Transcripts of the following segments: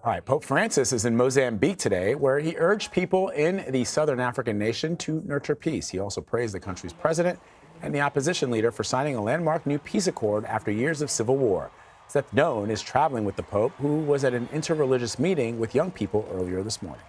All right, Pope Francis is in Mozambique today, where he urged people in the southern African nation to nurture peace. He also praised the country's president and the opposition leader for signing a landmark new peace accord after years of civil war. Seth Doane is traveling with the Pope, who was at an interreligious meeting with young people earlier this morning.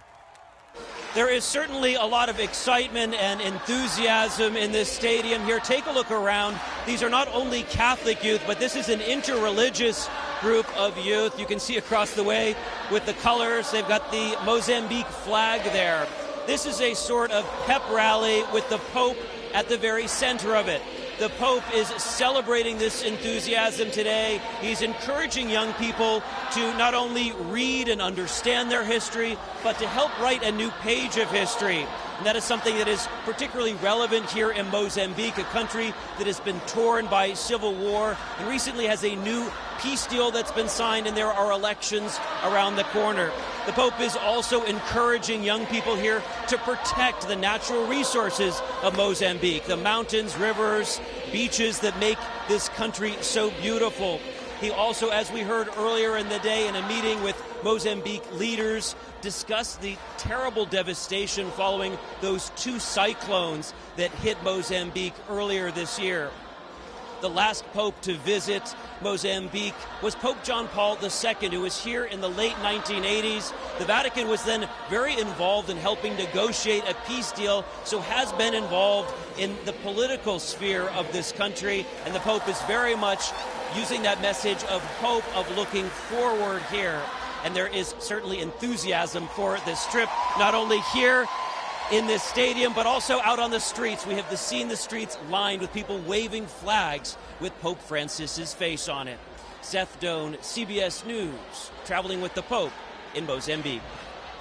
There is certainly a lot of excitement and enthusiasm in this stadium here. Take a look around. These are not only Catholic youth, but this is an interreligious group of youth. You can see across the way with the colors. They've got the Mozambique flag there. This is a sort of pep rally with the Pope at the very center of it. The Pope is celebrating this enthusiasm today. He's encouraging young people to not only read and understand their history, but to help write a new page of history. And that is something that is particularly relevant here in Mozambique, a country that has been torn by civil war and recently has a new peace deal that's been signed, and there are elections around the corner. The Pope is also encouraging young people here to protect the natural resources of Mozambique, the mountains, rivers, beaches that make this country so beautiful. He also, as we heard earlier in the day in a meeting with Mozambique leaders, discussed the terrible devastation following those two cyclones that hit Mozambique earlier this year. The last pope to visit Mozambique was Pope John Paul II, who was here in the late 1980s. The Vatican was then very involved in helping negotiate a peace deal, so has been involved in the political sphere of this country, and the Pope is very much using that message of hope, of looking forward here. And there is certainly enthusiasm for this trip, not only here in this stadium, but also out on the streets. We have seen the streets lined with people waving flags with Pope Francis's face on it. Seth Doane, CBS News, traveling with the Pope in Mozambique.